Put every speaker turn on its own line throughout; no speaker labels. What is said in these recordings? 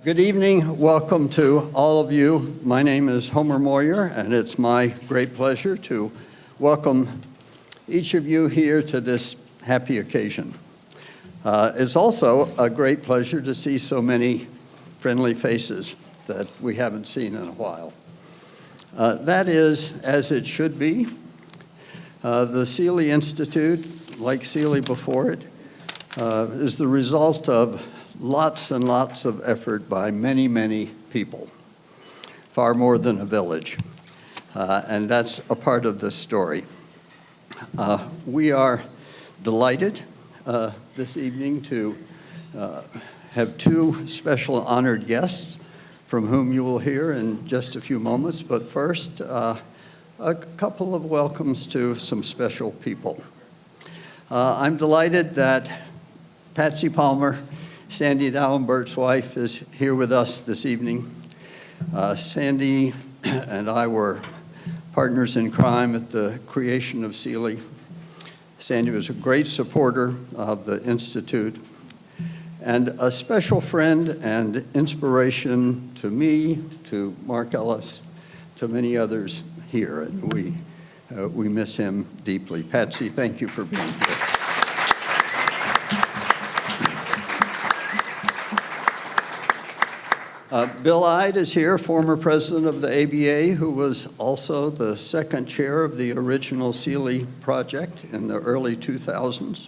Good evening. Welcome to all of you. My name is Homer Moyer, and it's my great pleasure to welcome each of you here to this happy occasion. It's also a great pleasure to see so many friendly faces that we haven't seen in a while. That is as it should be. The CEELI Institute, like CEELI before it, is the result of lots and lots of effort by many, many people, far more than a village. And that's a part of this story. We are delighted this evening to have two special honored guests from whom you will hear in just a few moments. But first, a couple of welcomes to some special people. I'm delighted that Patsy Palmer, Sandy Albrigh's wife, is here with us this evening. Sandy and I were partners in crime at the creation of CEELI. Sandy was a great supporter of the Institute and a special friend and inspiration to me, to Mark Ellis, to many others here, and we miss him deeply. Patsy, thank you for being here. Bill Ide is here, former president of the ABA, who was also the second chair of the original CEELI project in the early 2000s.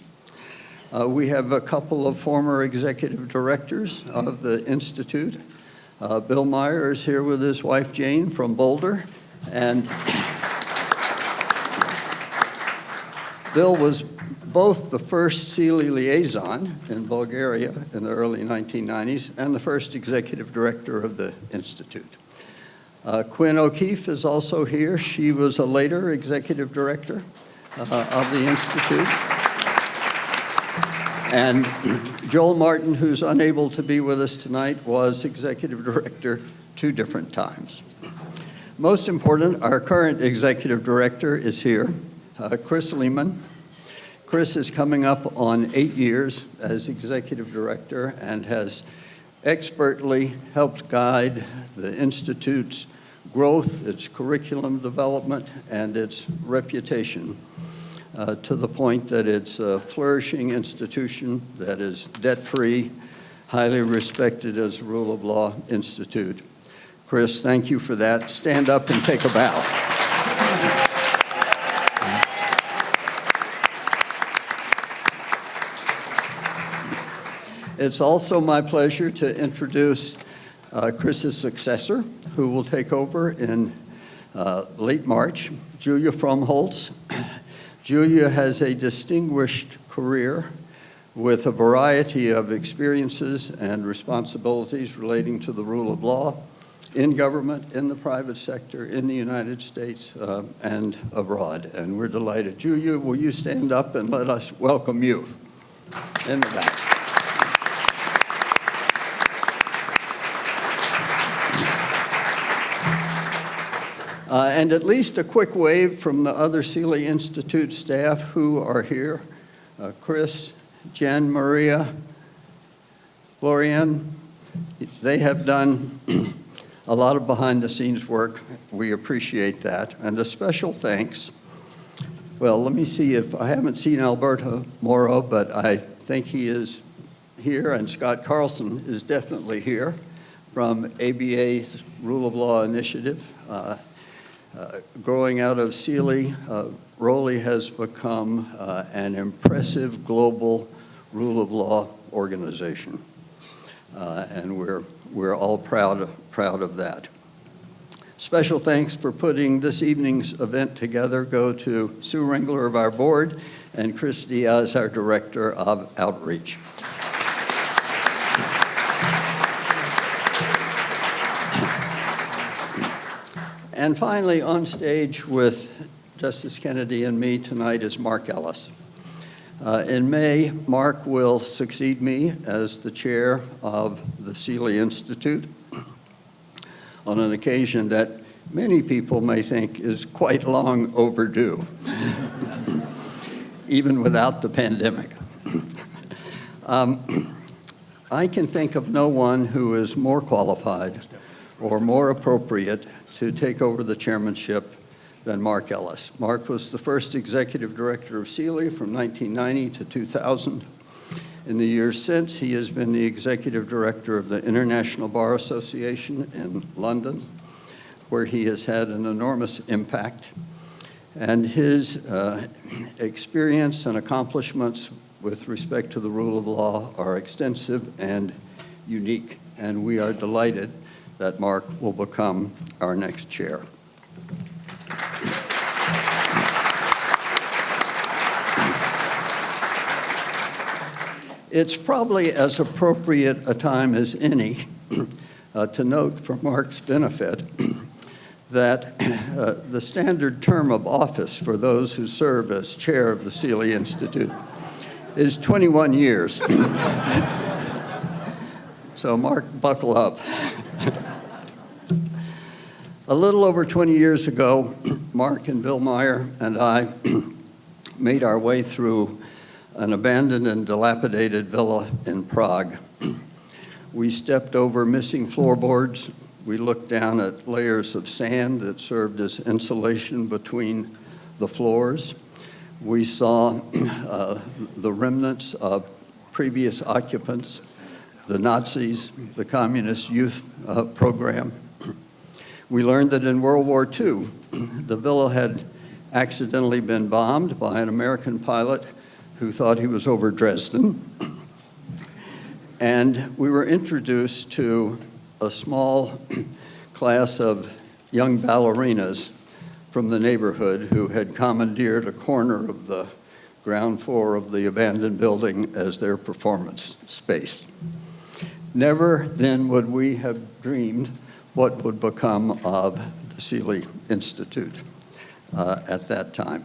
We have a couple of former executive directors of the Institute. Bill Moyer is here with his wife Jane from Boulder, and Bill was both the first CEELI liaison in Bulgaria in the early 1990s and the first executive director of the Institute. Quinn O'Keefe is also here. She was a later executive director of the Institute. And Joel Martin, who's unable to be with us tonight, was executive director 2 different times. Most important, our current executive director is here, Chris Lehmann. Chris is coming up on 8 years as executive director and has expertly helped guide the Institute's growth, its curriculum development, and its reputation to the point that it's a flourishing institution that is debt-free, highly respected as a rule of law institute. Chris, thank you for that. Stand up and take a bow. It's also my pleasure to introduce Chris's successor, who will take over in late March, Julia Fromholz. Julia has a distinguished career with a variety of experiences and responsibilities relating to the rule of law in government, in the private sector, in the United States, and abroad. And we're delighted. Julia, will you stand up and let us welcome you in the back? And at least a quick wave from the other CEELI Institute staff who are here. Chris, Jen, Maria, Glorianne. They have done a lot of behind-the-scenes work. We appreciate that. And a special thanks. Well, let me see if I haven't seen Alberto Moro, but I think he is here, and Scott Carlson is definitely here from ABA's Rule of Law Initiative. Growing out of CEELI, ROLI has become an impressive global rule of law organization, and we're all proud of that. Special thanks for putting this evening's event together go to Sue Ringler of our board and Chris Diaz, our director of outreach. And finally, on stage with Justice Kennedy and me tonight is Mark Ellis. In May, Mark will succeed me as the chair of the CEELI Institute on an occasion that many people may think is quite long overdue, even without the pandemic. I can think of no one who is more qualified or more appropriate to take over the chairmanship than Mark Ellis. Mark was the first executive director of CEELI from 1990 to 2000. In the years since, he has been the executive director of the International Bar Association in London, where he has had an enormous impact. And his experience and accomplishments with respect to the rule of law are extensive and unique, and we are delighted that Mark will become our next chair. It's probably as appropriate a time as any to note for Mark's benefit that the standard term of office for those who serve as chair of the CEELI Institute is 21 years. So Mark, buckle up. A little over 20 years ago, Mark and Bill Moyer and I made our way through an abandoned and dilapidated villa in Prague. We stepped over missing floorboards. We looked down at layers of sand that served as insulation between the floors. We saw the remnants of previous occupants, the Nazis, the Communist Youth Program. We learned that in World War II, the villa had accidentally been bombed by an American pilot who thought he was over Dresden. And we were introduced to a small class of young ballerinas from the neighborhood who had commandeered a corner of the ground floor of the abandoned building as their performance space. Never then would we have dreamed what would become of the CEELI Institute at that time.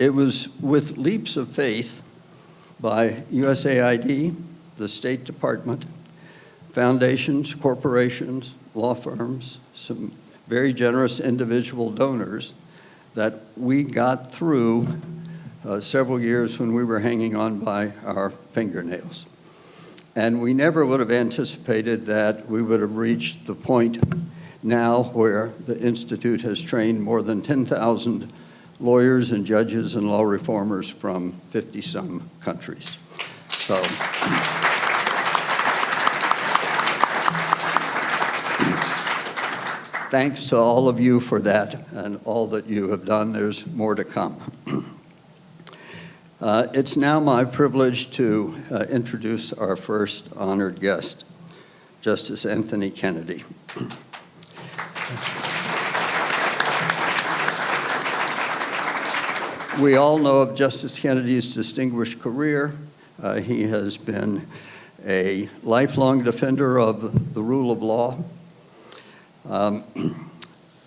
It was with leaps of faith by USAID, the State Department, foundations, corporations, law firms, some very generous individual donors that we got through several years when we were hanging on by our fingernails. And we never would have anticipated that we would have reached the point now where the Institute has trained more than 10,000 lawyers and judges and law reformers from 50-some countries. So, thanks to all of you for that and all that you have done. There's more to come. It's now my privilege to introduce our first honored guest, Justice Anthony Kennedy. We all know of Justice Kennedy's distinguished career. He has been a lifelong defender of the rule of law.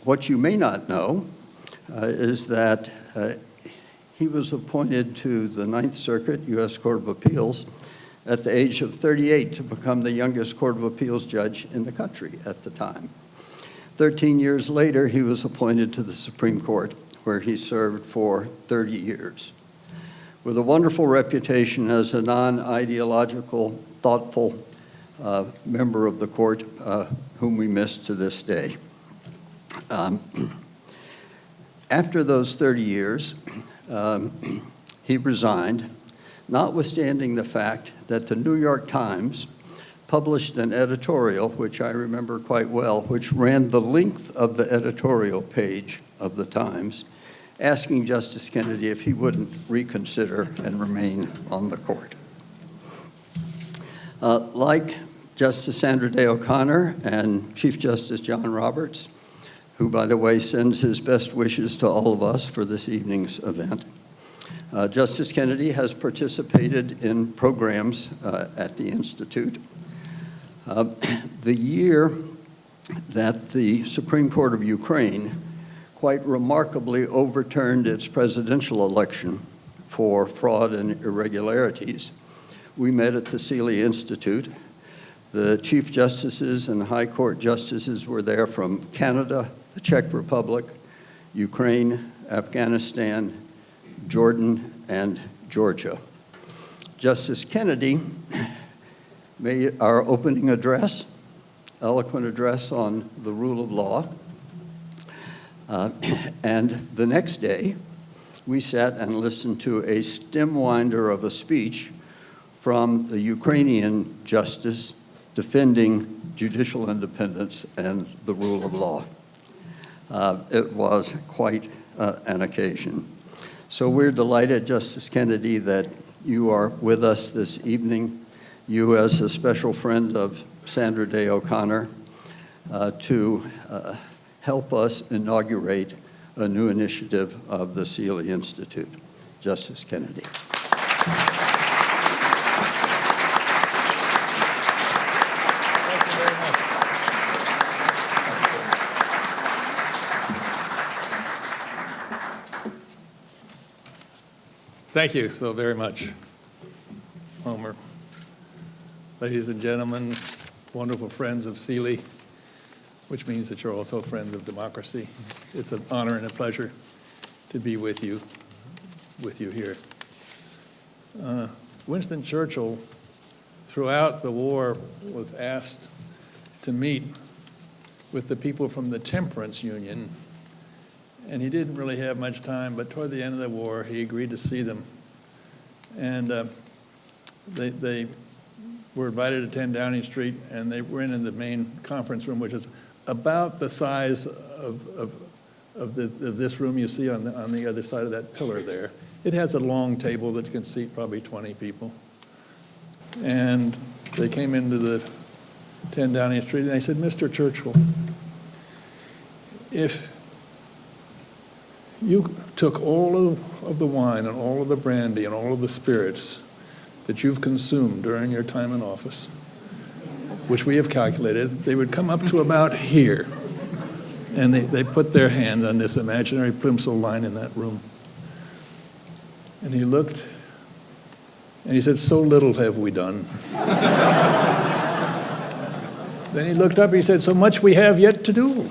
What you may not know is that he was appointed to the Ninth Circuit U.S. Court of Appeals at the age of 38 to become the youngest Court of Appeals judge in the country at the time. 13 years later, he was appointed to the Supreme Court, where he served for 30 years. With a wonderful reputation as a non-ideological, thoughtful member of the court, whom we miss to this day. After those 30 years, he resigned, notwithstanding the fact that the New York Times published an editorial, which I remember quite well, which ran the length of the editorial page of the Times, asking Justice Kennedy if he wouldn't reconsider and remain on the court. Like Justice Sandra Day O'Connor and Chief Justice John Roberts, who, by the way, sends his best wishes to all of us for this evening's event, Justice Kennedy has participated in programs at the Institute. The year that the Supreme Court of Ukraine quite remarkably overturned its presidential election for fraud and irregularities, we met at the CEELI Institute. The Chief Justices and High Court Justices were there from Canada, the Czech Republic, Ukraine, Afghanistan, Jordan, and Georgia. Justice Kennedy made our opening address, eloquent address on the rule of law. And the next day, we sat and listened to a stem winder of a speech from the Ukrainian justice defending judicial independence and the rule of law. It was quite an occasion. So we're delighted, Justice Kennedy, that you are with us this evening, you as a special friend of Sandra Day O'Connor, to help us inaugurate a new initiative of the CEELI Institute. Justice Kennedy.
Thank you so very much, Homer. Ladies and gentlemen, wonderful friends of CEELI, which means that you're also friends of democracy. It's an honor and a pleasure to be with you here. Winston Churchill, throughout the war, was asked to meet with the people from the Temperance Union, and he didn't really have much time, but toward the end of the war, he agreed to see them. And they were invited to 10 Downing Street, and they went in the main conference room, which is about the size of this room you see on the other side of that pillar there. It has a long table that can seat probably 20 people. And they came into the 10 Downing Street, and they said, "Mr. Churchill, if you took all of the wine and all of the brandy and all of the spirits that you've consumed during your time in office, which we have calculated, they would come up to about here." And they put their hand on this imaginary plimsoll line in that room. And he looked, and he said, "So little have we done." Then he looked up and he said, "So much we have yet to do."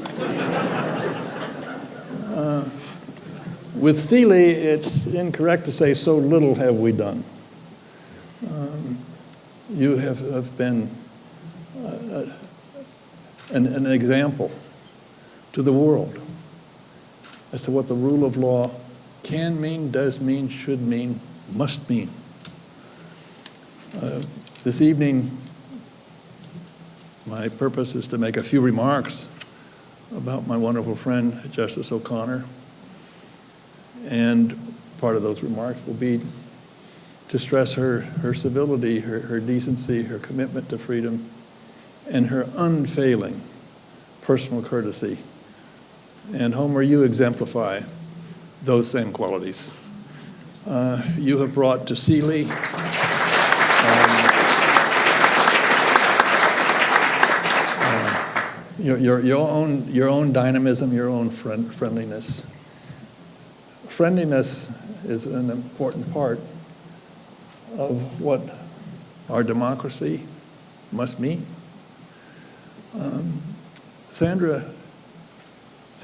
With CEELI, it's incorrect to say, "So little have we done." You have been an example to the world as to what the rule of law can mean, does mean, should mean, must mean. This evening, my purpose is to make a few remarks about my wonderful friend, Justice O'Connor. And part of those remarks will be to stress her civility, her decency, her commitment to freedom, and her unfailing personal courtesy. And Homer, you exemplify those same qualities. You have brought to CEELI your own dynamism, your own friendliness. Friendliness is an important part of what our democracy must mean. Sandra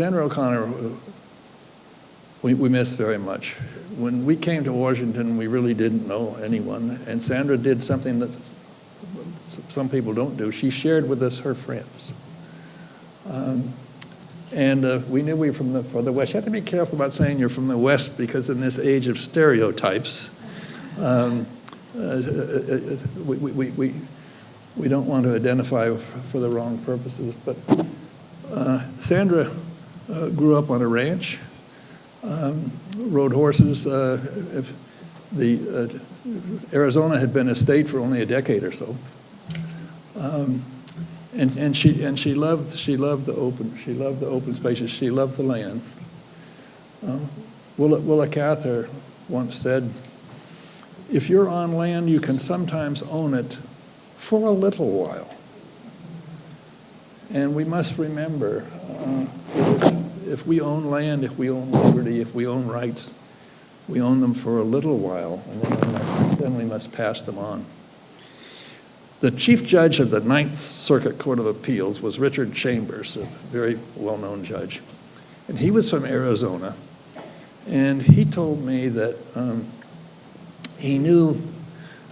O'Connor, we miss very much. When we came to Washington, we really didn't know anyone, and Sandra did something that some people don't do. She shared with us her friends. And we knew we were from the West. You have to be careful about saying you're from the West, because in this age of stereotypes, we don't want to identify for the wrong purposes. But Sandra grew up on a ranch, rode horses. Arizona had been a state for only a decade or so. And she loved the open spaces. She loved the land. Willa Cather once said, "If you're on land, you can sometimes own it for a little while." And we must remember, if we own land, if we own liberty, if we own rights, we own them for a little while, and then we must pass them on. The chief judge of the Ninth Circuit Court of Appeals was Richard Chambers, a very well-known judge. And he was from Arizona. And he told me that he knew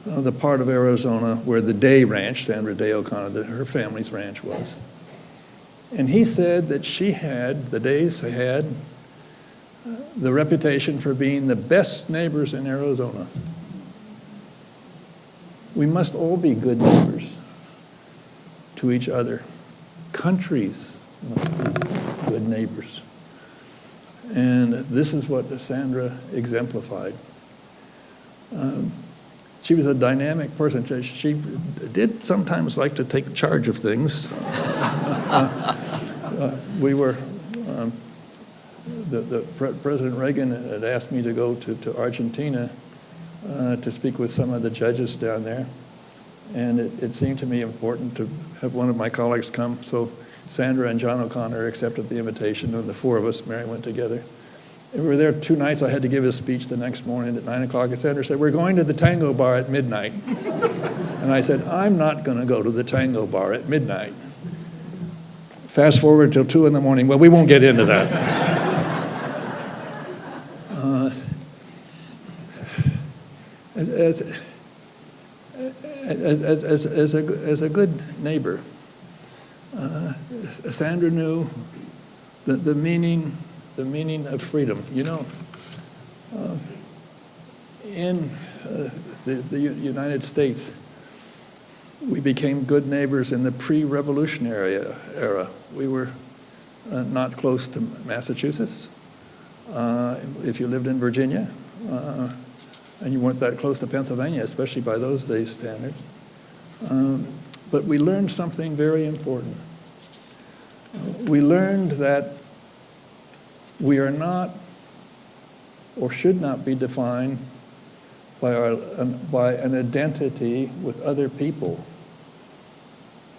the part of Arizona where the Day Ranch, Sandra Day O'Connor, her family's ranch was. And he said that the Days had the reputation for being the best neighbors in Arizona. We must all be good neighbors to each other. Countries must be good neighbors. And this is what Sandra exemplified. She was a dynamic person. She did sometimes like to take charge of things. President Reagan had asked me to go to Argentina to speak with some of the judges down there. And it seemed to me important to have one of my colleagues come. So Sandra and John O'Connor accepted the invitation, and the four of us, Mary, went together. And we were there 2 nights. I had to give a speech the next morning at 9 o'clock. And Sandra said, "We're going to the tango bar at midnight." And I said, "I'm not going to go to the tango bar at midnight." Fast forward till 2 in the morning. Well, we won't get into that. As a good neighbor, Sandra knew the meaning of freedom. You know, in the United States, we became good neighbors in the pre-revolutionary era. We were not close to Massachusetts. If you lived in Virginia, and you weren't that close to Pennsylvania, especially by those days' standards. But we learned something very important. We learned that we are not, or should not be, defined by an identity with other people.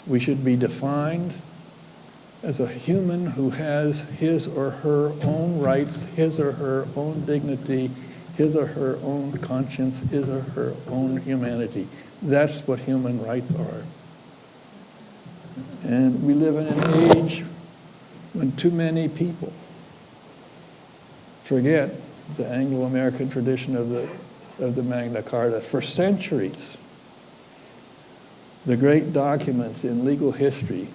We should be defined as a human who has his or her own rights, his or her own dignity, his or her own conscience, his or her own humanity. That's what human rights are. And we live in an age when too many people forget the Anglo-American tradition of the Magna Carta. For centuries, the great documents in legal history,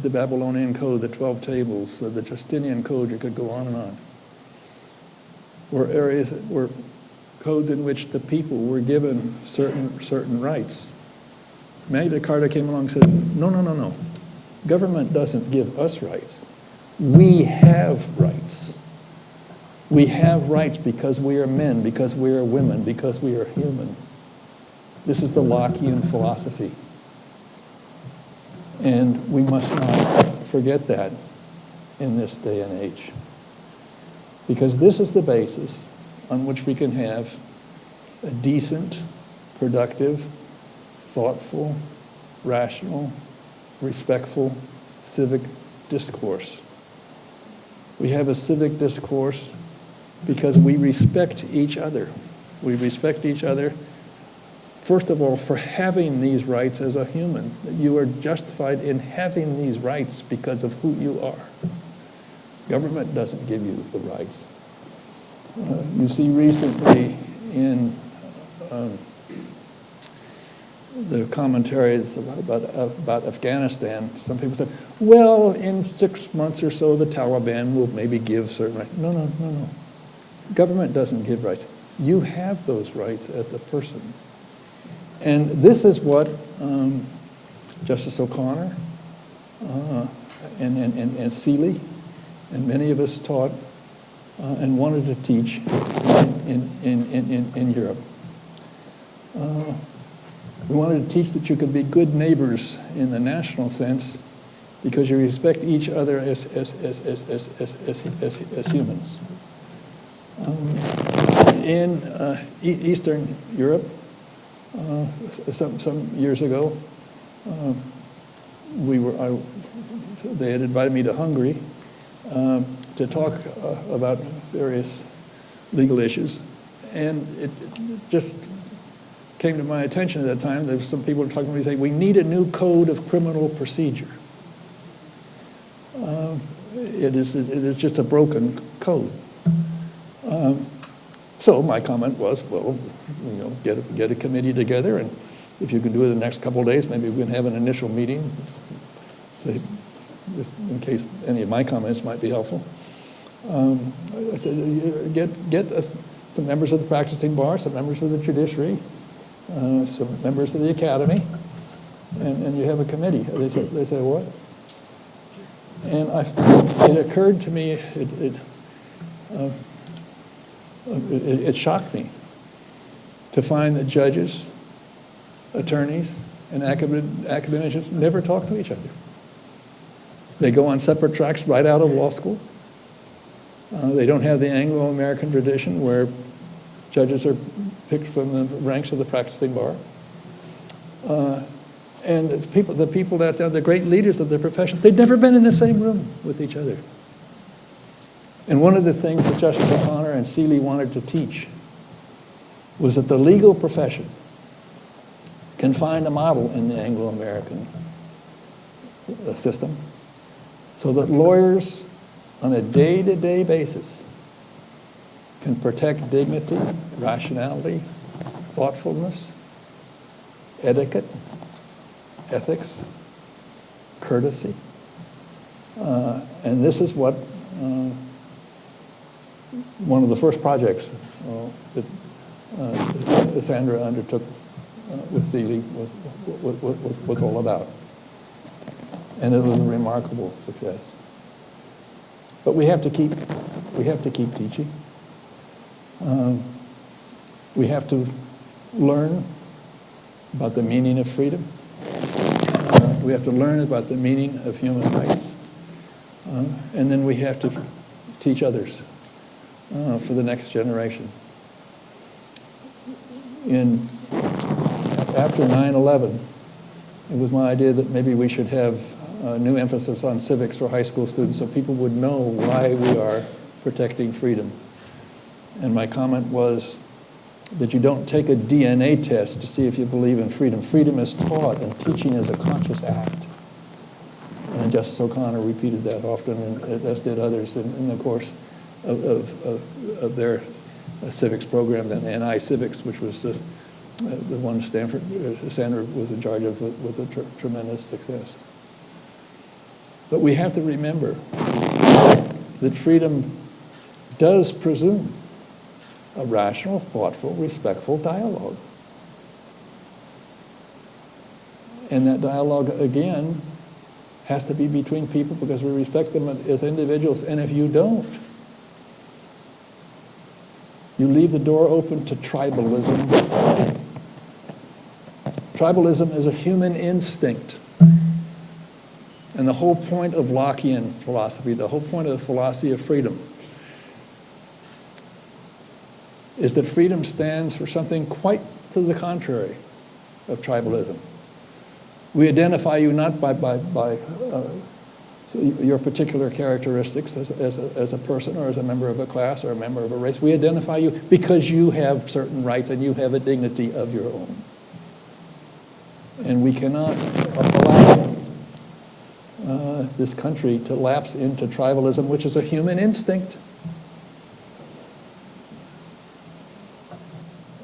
the Babylonian Code, the 12 Tables, the Justinian Code, you could go on and on, were codes in which the people were given certain rights. Magna Carta came along and said, no. Government doesn't give us rights. We have rights. We have rights because we are men, because we are women, because we are human. This is the Lockean philosophy. And we must not forget that in this day and age. Because this is the basis on which we can have a decent, productive, thoughtful, rational, respectful civic discourse. We have a civic discourse because we respect each other. We respect each other, first of all, for having these rights as a human. You are justified in having these rights because of who you are. Government doesn't give you the rights. You see recently in the commentaries about Afghanistan, some people said, well, in 6 months or so, the Taliban will maybe give certain rights. No. Government doesn't give rights. You have those rights as a person. And this is what Justice O'Connor and CEELI and many of us taught and wanted to teach in Europe. We wanted to teach that you could be good neighbors in the national sense because you respect each other as humans. In Eastern Europe, some years ago, they had invited me to Hungary to talk about various legal issues, and it just came to my attention at that time. There were some people talking to me saying, we need a new code of criminal procedure. It is just a broken code. So my comment was, well, get a committee together, and if you can do it in the next couple of days, maybe we can have an initial meeting, in case any of my comments might be helpful. I said, get some members of the practicing bar, some members of the judiciary, some members of the academy, and you have a committee. They said, what? And it occurred to me, it shocked me to find that judges, attorneys, and academicians never talk to each other. They go on separate tracks right out of law school. They don't have the Anglo-American tradition where judges are picked from the ranks of the practicing bar. And the people out there, the great leaders of their profession, they'd never been in the same room with each other. And one of the things that Justice O'Connor and CEELI wanted to teach was that the legal profession can find a model in the Anglo-American system so that lawyers on a day-to-day basis can protect dignity, rationality, thoughtfulness, etiquette, ethics, courtesy. And this is what one of the first projects that Sandra undertook with CEELI was all about. And it was a remarkable success. But we have to keep teaching. We have to learn about the meaning of freedom. We have to learn about the meaning of human rights. And then we have to teach others for the next generation. After 9/11, it was my idea that maybe we should have a new emphasis on civics for high school students so people would know why we are protecting freedom. And my comment was that you don't take a DNA test to see if you believe in freedom. Freedom is taught, and teaching is a conscious act. And Justice O'Connor repeated that often, and as did others in the course of their civics program, then NI Civics, which was the one Sandra was in charge of with a tremendous success. But we have to remember that freedom does presume a rational, thoughtful, respectful dialogue. And that dialogue, again, has to be between people because we respect them as individuals. And if you don't, you leave the door open to tribalism. Tribalism is a human instinct. And the whole point of Lockean philosophy, the whole point of the philosophy of freedom, is that freedom stands for something quite to the contrary of tribalism. We identify you not by your particular characteristics as a person or as a member of a class or a member of a race. We identify you because you have certain rights and you have a dignity of your own. And we cannot allow this country to lapse into tribalism, which is a human instinct.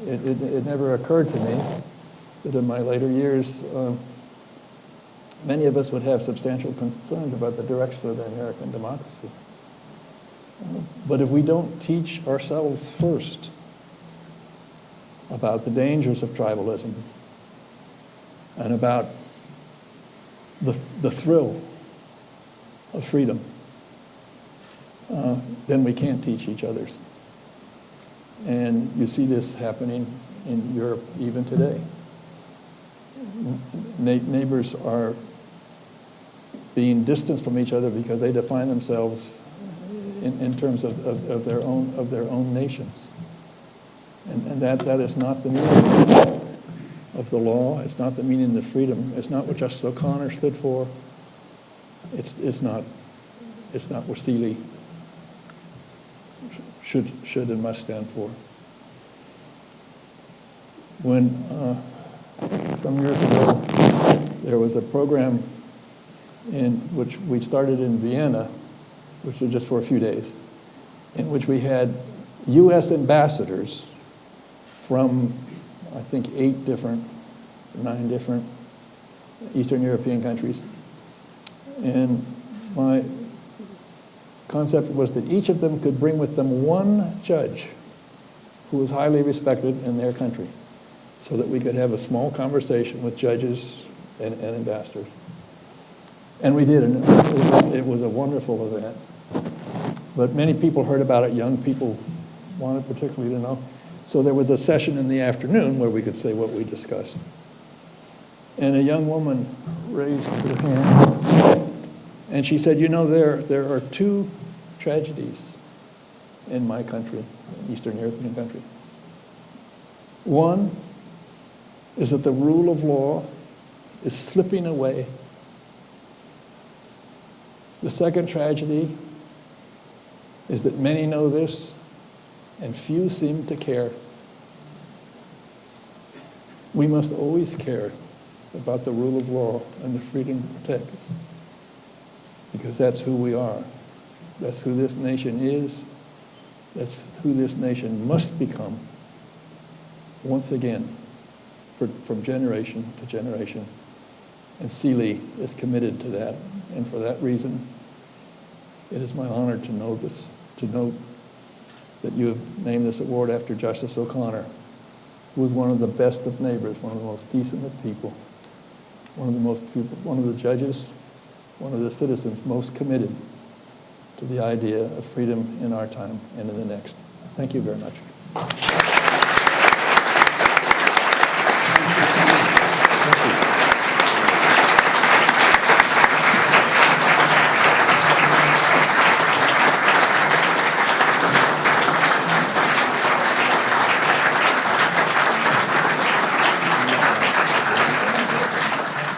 It never occurred to me that in my later years, many of us would have substantial concerns about the direction of the American democracy. But if we don't teach ourselves first about the dangers of tribalism and about the thrill of freedom, then we can't teach each others. And you see this happening in Europe even today. Neighbors are being distanced from each other because they define themselves in terms of their own nations. And that is not the meaning of the law. It's not the meaning of freedom. It's not what Justice O'Connor stood for. It's not what CEELI should and must stand for. When some years ago there was a program in which we started in Vienna, which was just for a few days, in which we had U.S. ambassadors from, I think, 9 different Eastern European countries. And my concept was that each of them could bring with them one judge who was highly respected in their country, so that we could have a small conversation with judges and ambassadors. And we did, and it was a wonderful event. But many people heard about it, young people wanted particularly to know. So there was a session in the afternoon where we could say what we discussed. And a young woman raised her hand, and she said, you know, there are 2 tragedies in my country, Eastern European country. One is that the rule of law is slipping away. The second tragedy is that many know this and few seem to care. We must always care about the rule of law and the freedom to protect us, because that's who we are. That's who this nation is. That's who this nation must become, once again, from generation to generation. And CEELI is committed to that. And for that reason, it is my honor to note that you have named this award after Justice O'Connor, who was one of the best of neighbors, one of the most decent of people, one of the judges, one of the citizens most committed to the idea of freedom in our time and in the next. Thank you very much.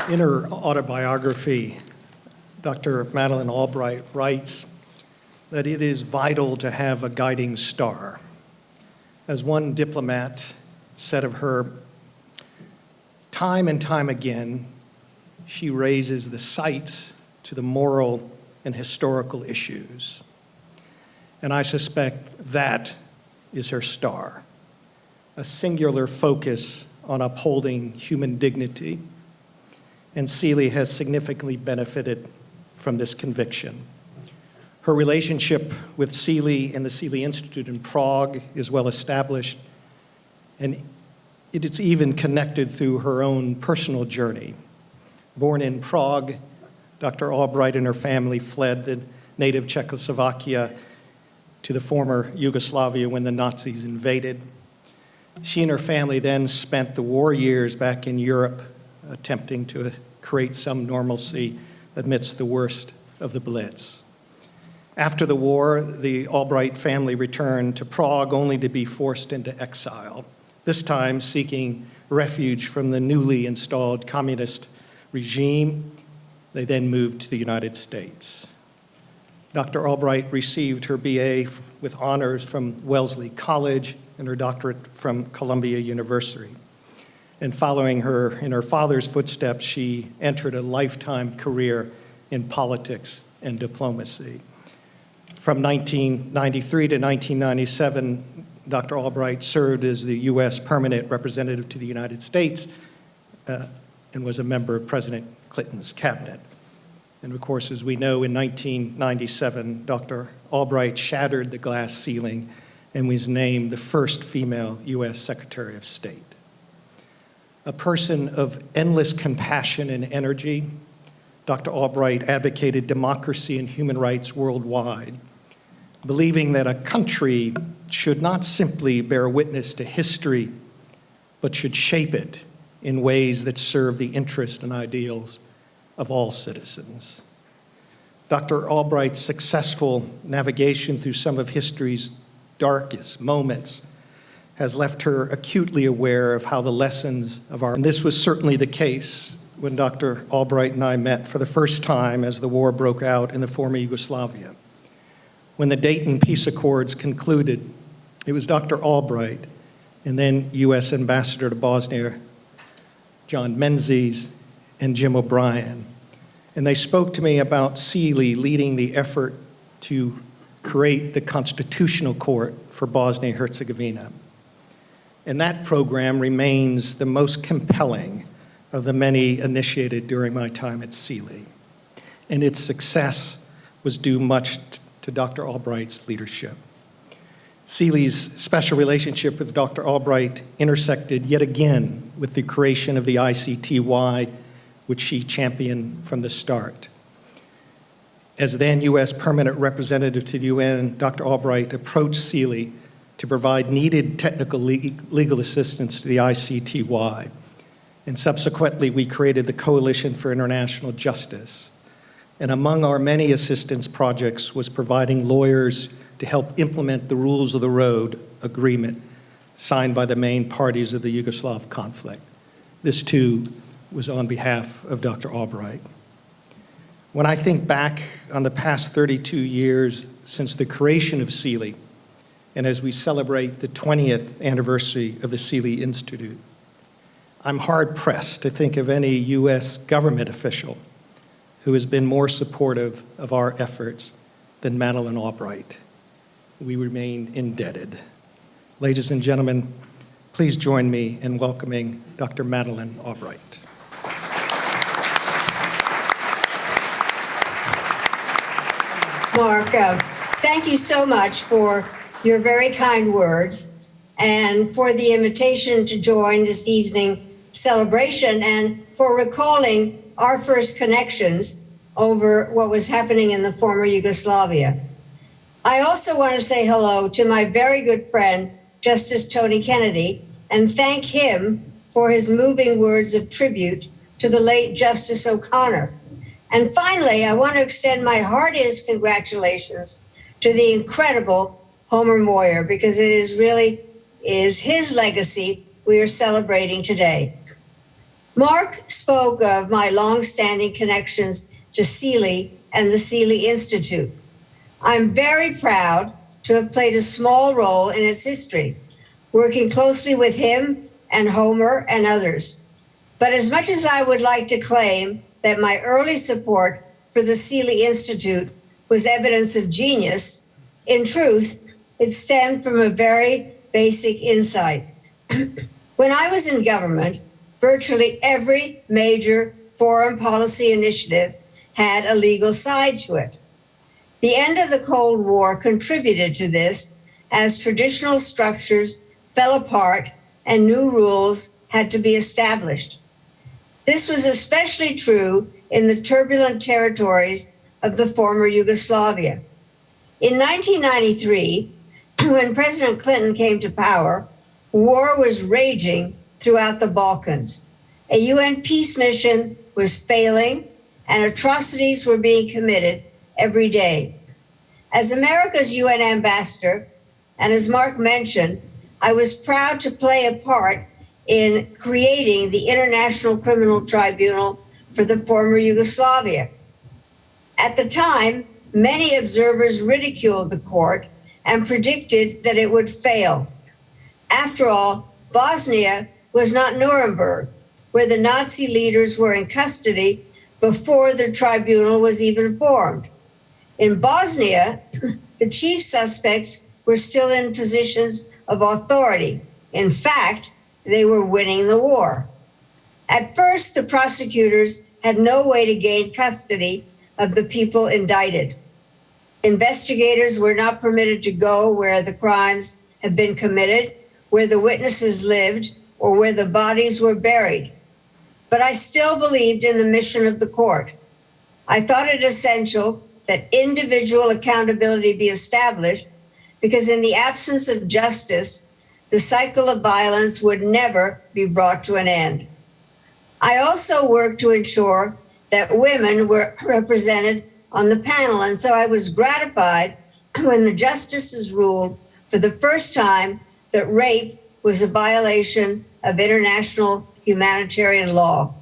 In her autobiography, Dr. Madeleine Albright writes that it is vital to have a guiding star. As one diplomat said of her, time and time again, she raises the sights to the moral and historical issues. And I suspect that is her star, a singular focus on upholding human dignity. And CEELI has significantly benefited from this conviction. Her relationship with CEELI and the CEELI Institute in Prague is well established, and it's even connected through her own personal journey. Born in Prague, Dr. Albright and her family fled the native Czechoslovakia to the former Yugoslavia when the Nazis invaded. She and her family then spent the war years back in Europe attempting to create some normalcy amidst the worst of the Blitz. After the war, the Albright family returned to Prague only to be forced into exile, this time seeking refuge from the newly installed communist regime. They then moved to the United States. Dr. Albright received her BA with honors from Wellesley College and her doctorate from Columbia University. And following in her father's footsteps, she entered a lifetime career in politics and diplomacy. From 1993 to 1997, Dr. Albright served as the U.S. permanent representative to the United States and was a member of President Clinton's cabinet. And of course, as we know, in 1997, Dr. Albright shattered the glass ceiling and was named the first female U.S. Secretary of State. A person of endless compassion and energy, Dr. Albright advocated democracy and human rights worldwide, believing that a country should not simply bear witness to history, but should shape it in ways that serve the interests and ideals of all citizens. Dr. Albright's successful navigation through some of history's darkest moments has left her acutely aware of how the lessons of and this was certainly the case when Dr. Albright and I met for the first time as the war broke out in the former Yugoslavia. When the Dayton Peace Accords concluded, it was Dr. Albright and then U.S. Ambassador to Bosnia, John Menzies, and Jim O'Brien. And they spoke to me about CEELI leading the effort to create the Constitutional Court for Bosnia-Herzegovina. And that program remains the most compelling of the many initiated during my time at CEELI. And its success was due much to Dr. Albright's leadership. CEELI's special relationship with Dr. Albright intersected yet again with the creation of the ICTY, which she championed from the start. As then U.S. Permanent Representative to the UN, Dr. Albright approached CEELI to provide needed technical legal assistance to the ICTY. And subsequently, we created the Coalition for International Justice. And among our many assistance projects was providing lawyers to help implement the Rules of the Road agreement signed by the main parties of the Yugoslav conflict. This, too, was on behalf of Dr. Albright. When I think back on the past 32 years since the creation of CEELI, and as we celebrate the 20th anniversary of the CEELI Institute, I'm hard-pressed to think of any U.S. government official who has been more supportive of our efforts than Madeleine Albright. We remain indebted. Ladies and gentlemen, please join me in welcoming Dr. Madeleine Albright.
Mark, thank you so much for your very kind words and for the invitation to join this evening celebration and for recalling our first connections over what was happening in the former Yugoslavia. I also want to say hello to my very good friend, Justice Tony Kennedy, and thank him for his moving words of tribute to the late Justice O'Connor. And finally, I want to extend my heartiest congratulations to the incredible Homer Moyer, because it is his legacy we are celebrating today. Mark spoke of my long-standing connections to CEELI and the CEELI Institute. I'm very proud to have played a small role in its history, working closely with him and Homer and others. But as much as I would like to claim that my early support for the CEELI Institute was evidence of genius, in truth, it stemmed from a very basic insight. When I was in government, virtually every major foreign policy initiative had a legal side to it. The end of the Cold War contributed to this, as traditional structures fell apart and new rules had to be established. This was especially true in the turbulent territories of the former Yugoslavia. In 1993, when President Clinton came to power, war was raging throughout the Balkans. A UN peace mission was failing, and atrocities were being committed every day. As America's UN ambassador, and as Mark mentioned, I was proud to play a part in creating the International Criminal Tribunal for the former Yugoslavia. At the time, many observers ridiculed the court and predicted that it would fail. After all, Bosnia was not Nuremberg, where the Nazi leaders were in custody before the tribunal was even formed. In Bosnia, the chief suspects were still in positions of authority. In fact, they were winning the war. At first, the prosecutors had no way to gain custody of the people indicted. Investigators were not permitted to go where the crimes had been committed, where the witnesses lived, or where the bodies were buried. But I still believed in the mission of the court. I thought it essential that individual accountability be established, because in the absence of justice, the cycle of violence would never be brought to an end. I also worked to ensure that women were represented on the panel, and so I was gratified when the justices ruled for the first time that rape was a violation of international humanitarian law.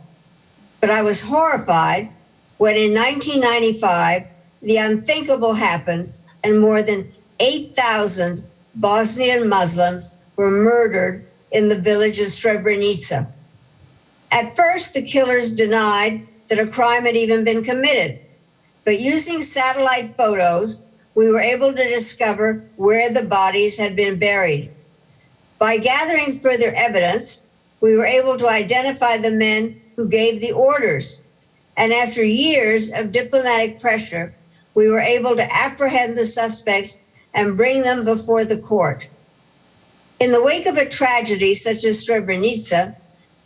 But I was horrified when in 1995, the unthinkable happened and more than 8,000 Bosnian Muslims were murdered in the village of Srebrenica. At first, the killers denied that a crime had even been committed, but using satellite photos, we were able to discover where the bodies had been buried. By gathering further evidence, we were able to identify the men who gave the orders. And after years of diplomatic pressure, we were able to apprehend the suspects and bring them before the court. In the wake of a tragedy such as Srebrenica,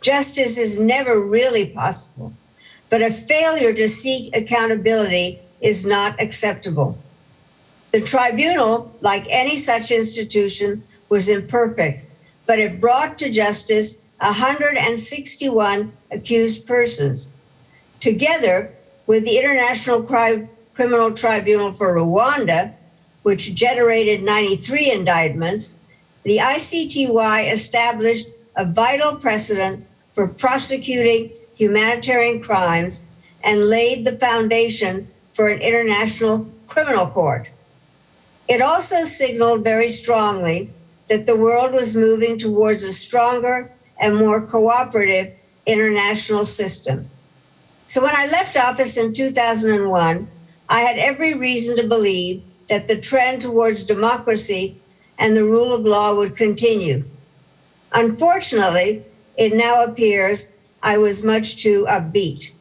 justice is never really possible, but a failure to seek accountability is not acceptable. The tribunal, like any such institution, was imperfect, but it brought to justice 161 accused persons. Together with the International Criminal Tribunal for Rwanda, which generated 93 indictments, the ICTY established a vital precedent for prosecuting humanitarian crimes and laid the foundation for an international criminal court. It also signaled very strongly that the world was moving towards a stronger and more cooperative international system. So when I left office in 2001, I had every reason to believe that the trend towards democracy and the rule of law would continue. Unfortunately, it now appears I was much too upbeat.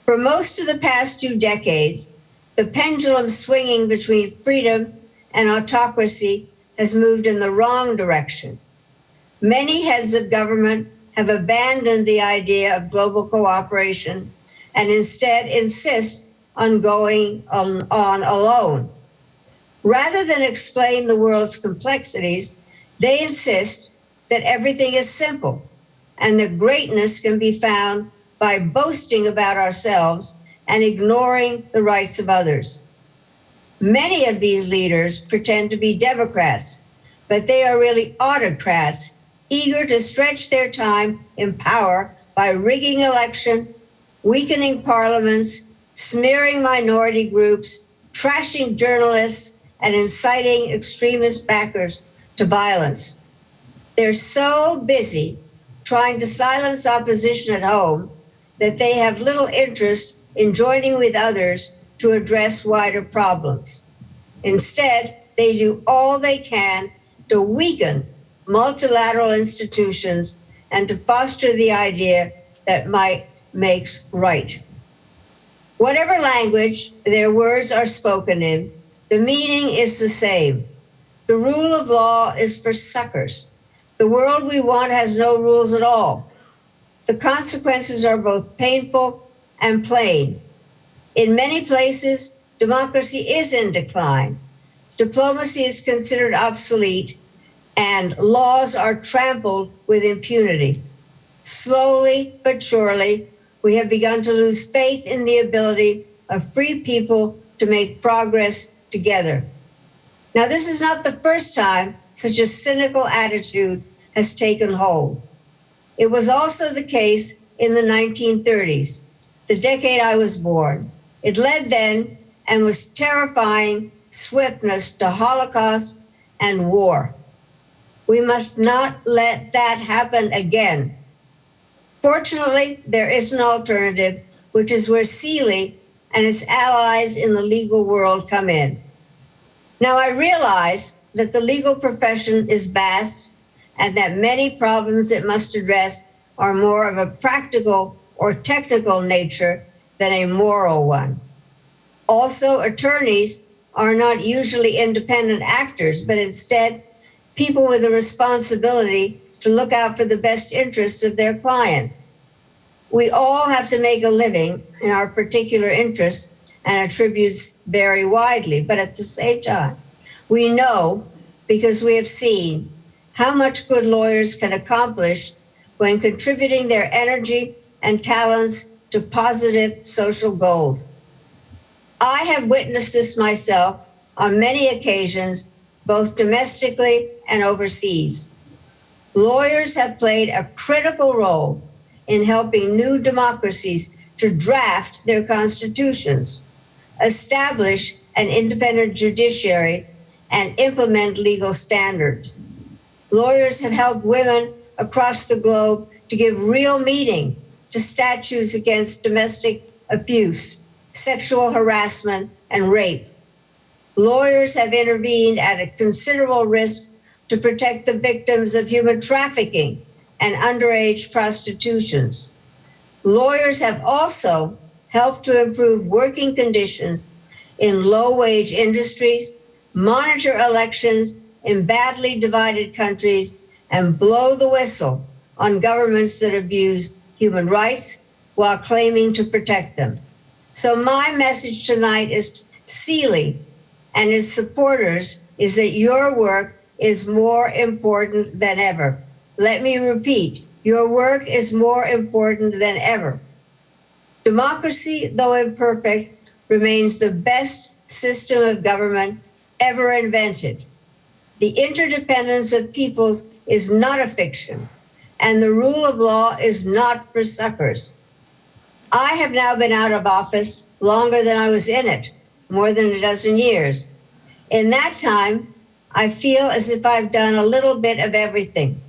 For most of the past 2 decades, the pendulum swinging between freedom and autocracy has moved in the wrong direction. Many heads of government have abandoned the idea of global cooperation and instead insist on going on alone. Rather than explain the world's complexities, they insist that everything is simple and that greatness can be found by boasting about ourselves and ignoring the rights of others. Many of these leaders pretend to be democrats, but they are really autocrats, eager to stretch their time in power by rigging election, weakening parliaments, smearing minority groups, trashing journalists, and inciting extremist backers to violence. They're so busy trying to silence opposition at home that they have little interest in joining with others to address wider problems. Instead, they do all they can to weaken multilateral institutions and to foster the idea that might makes right. Whatever language their words are spoken in, the meaning is the same. The rule of law is for suckers. The world we want has no rules at all. The consequences are both painful and plain. In many places, democracy is in decline. Diplomacy is considered obsolete, and laws are trampled with impunity. Slowly but surely, we have begun to lose faith in the ability of free people to make progress together. Now, this is not the first time such a cynical attitude has taken hold. It was also the case in the 1930s, the decade I was born. It led then and was terrifying swiftness to Holocaust and war. We must not let that happen again. Fortunately, there is an alternative, which is where CEELI and its allies in the legal world come in. Now, I realize that the legal profession is vast and that many problems it must address are more of a practical or technical nature than a moral one. Also, attorneys are not usually independent actors, but instead people with a responsibility to look out for the best interests of their clients. We all have to make a living in our particular interests, and attributes vary widely, but at the same time, we know, because we have seen, how much good lawyers can accomplish when contributing their energy and talents to positive social goals. I have witnessed this myself on many occasions, both domestically and overseas. Lawyers have played a critical role in helping new democracies to draft their constitutions, establish an independent judiciary, and implement legal standards. Lawyers have helped women across the globe to give real meaning to statutes against domestic abuse, sexual harassment, and rape. Lawyers have intervened at a considerable risk to protect the victims of human trafficking and underage prostitutions. Lawyers have also helped to improve working conditions in low-wage industries, monitor elections in badly divided countries, and blow the whistle on governments that abuse human rights while claiming to protect them. So my message tonight is CEELI and its supporters is that your work is more important than ever. Let me repeat, your work is more important than ever. Democracy, though imperfect, remains the best system of government ever invented. The interdependence of peoples is not a fiction, and the rule of law is not for suckers. I have now been out of office longer than I was in it, more than a dozen years. In that time, I feel as if I've done a little bit of everything.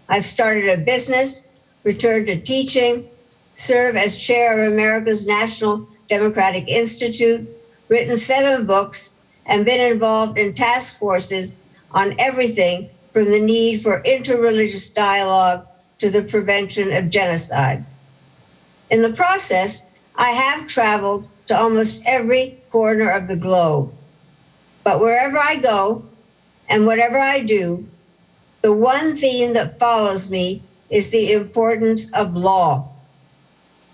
I've started a business, returned to teaching, served as chair of America's National Democratic Institute, written 7 books, and been involved in task forces on everything from the need for interreligious dialogue to the prevention of genocide. In the process, I have traveled to almost every corner of the globe. But wherever I go and whatever I do, the one theme that follows me is the importance of law.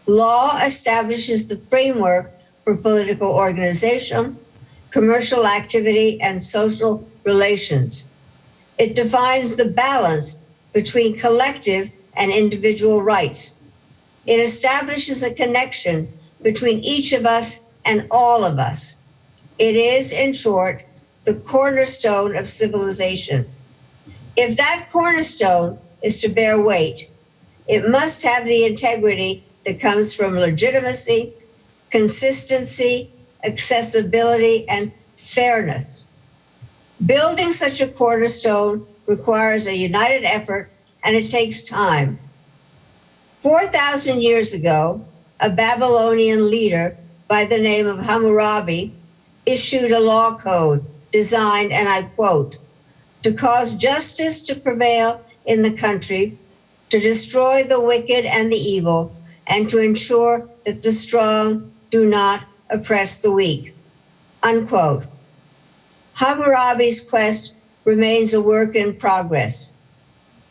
Law establishes the framework for political organization, commercial activity, and social relations. It defines the balance between collective and individual rights. It establishes a connection between each of us and all of us. It is, in short, the cornerstone of civilization. If that cornerstone is to bear weight, it must have the integrity that comes from legitimacy, consistency, accessibility, and fairness. Building such a cornerstone requires a united effort, and it takes time. 4,000 years ago, a Babylonian leader by the name of Hammurabi issued a law code designed, and I quote, to cause justice to prevail in the country, to destroy the wicked and the evil, and to ensure that the strong do not oppress the weak, unquote. Hammurabi's quest remains a work in progress.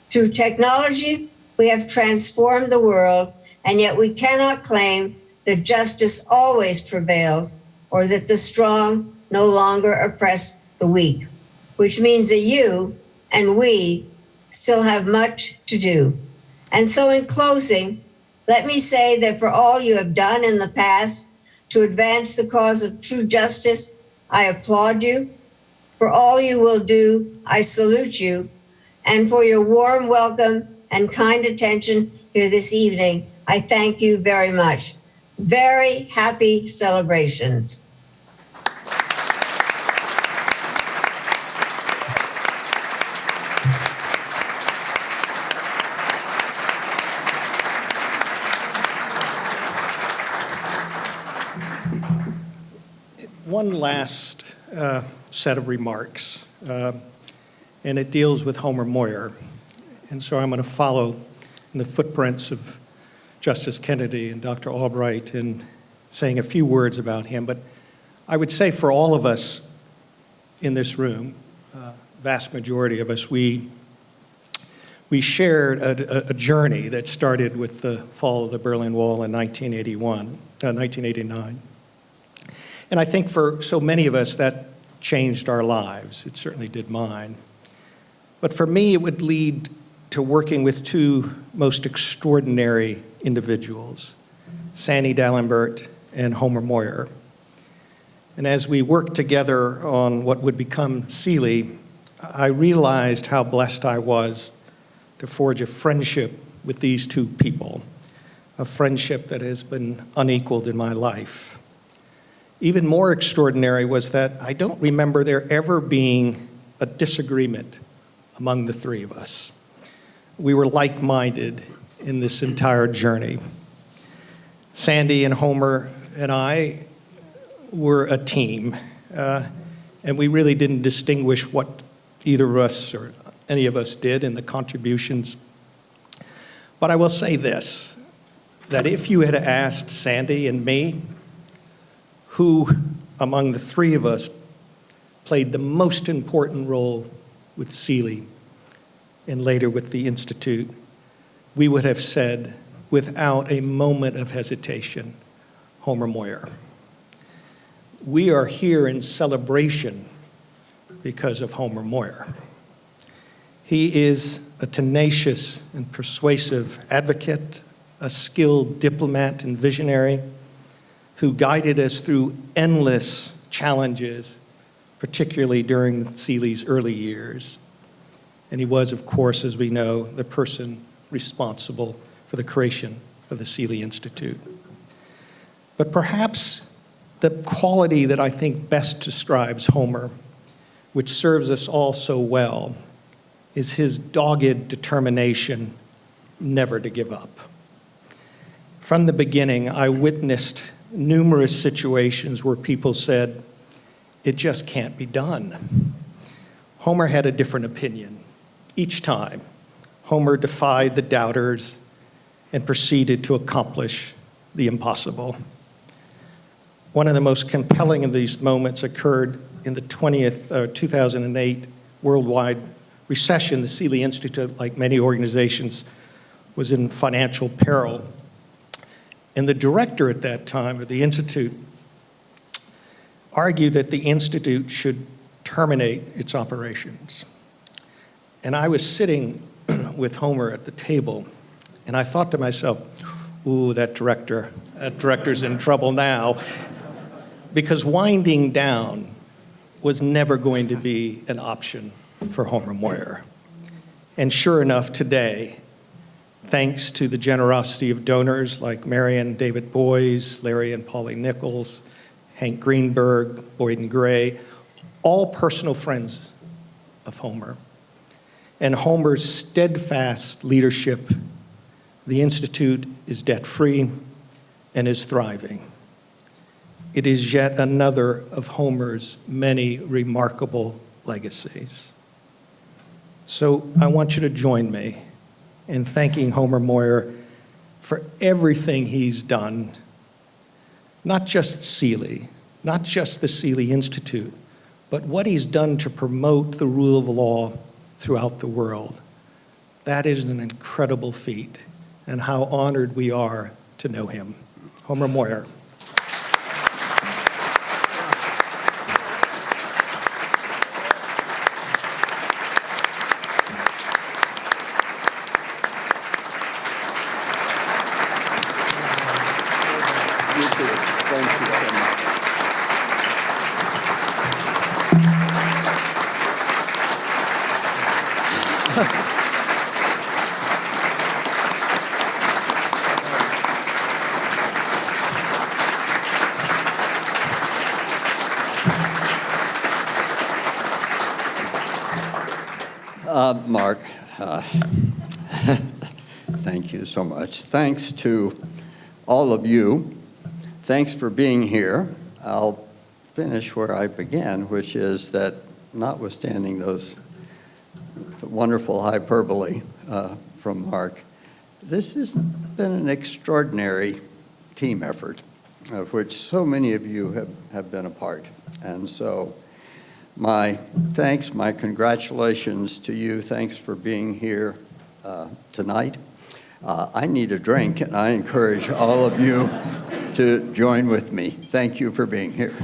Through technology, we have transformed the world, and yet we cannot claim that justice always prevails or that the strong no longer oppress the weak, which means that you and we still have much to do. And so in closing, let me say that for all you have done in the past to advance the cause of true justice, I applaud you. For all you will do, I salute you. And for your warm welcome and kind attention here this evening, I thank you very much. Very happy celebrations.
One last set of remarks, and it deals with Homer Moyer. And so I'm going to follow in the footprints of Justice Kennedy and Dr. Albright in saying a few words about him. But I would say for all of us in this room, vast majority of us, we shared a journey that started with the fall of the Berlin Wall in 1989. And I think for so many of us, that changed our lives. It certainly did mine. But for me, it would lead to working with 2 most extraordinary individuals, Sandy D'Alembert and Homer Moyer. And as we worked together on what would become CEELI, I realized how blessed I was to forge a friendship with these 2 people, a friendship that has been unequaled in my life. Even more extraordinary was that I don't remember there ever being a disagreement among the 3 of us. We were like-minded in this entire journey. Sandy and Homer and I were a team. And we really didn't distinguish what either of us or any of us did in the contributions. But I will say this, that if you had asked Sandy and me who among the three of us played the most important role with CEELI and later with the Institute, we would have said, without a moment of hesitation, Homer Moyer. We are here in celebration because of Homer Moyer. He is a tenacious and persuasive advocate, a skilled diplomat and visionary who guided us through endless challenges, particularly during CEELI's early years. And he was, of course, as we know, the person responsible for the creation of the CEELI Institute. But perhaps the quality that I think best describes Homer, which serves us all so well, is his dogged determination never to give up. From the beginning, I witnessed numerous situations where people said, it just can't be done. Homer had a different opinion. Each time, Homer defied the doubters and proceeded to accomplish the impossible. One of the most compelling of these moments occurred in the 2008 worldwide recession. The CEELI Institute, like many organizations, was in financial peril. And the director at that time of the Institute argued that the Institute should terminate its operations. And I was sitting with Homer at the table, and I thought to myself, ooh, that director's in trouble now, because winding down was never going to be an option for Homer Moyer. And sure enough, today, thanks to the generosity of donors like Marion David Boys, Larry and Polly Nichols, Hank Greenberg, Boyd and Gray, all personal friends of Homer, and Homer's steadfast leadership, the Institute is debt-free and is thriving. It is yet another of Homer's many remarkable legacies. So I want you to join me in thanking Homer Moyer for everything he's done, not just CEELI, not just the CEELI Institute, but what he's done to promote the rule of law throughout the world. That is an incredible feat, and how honored we are to know him. Homer Moyer.
Mark, thank you so much. Thanks to all of you. Thanks for being here. I'll finish where I began, which is that notwithstanding those wonderful hyperbole from Mark, this has been an extraordinary team effort of which so many of you have been a part. And so my thanks, my congratulations to you. Thanks for being here tonight. I need a drink, and I encourage all of you to join with me. Thank you for being here.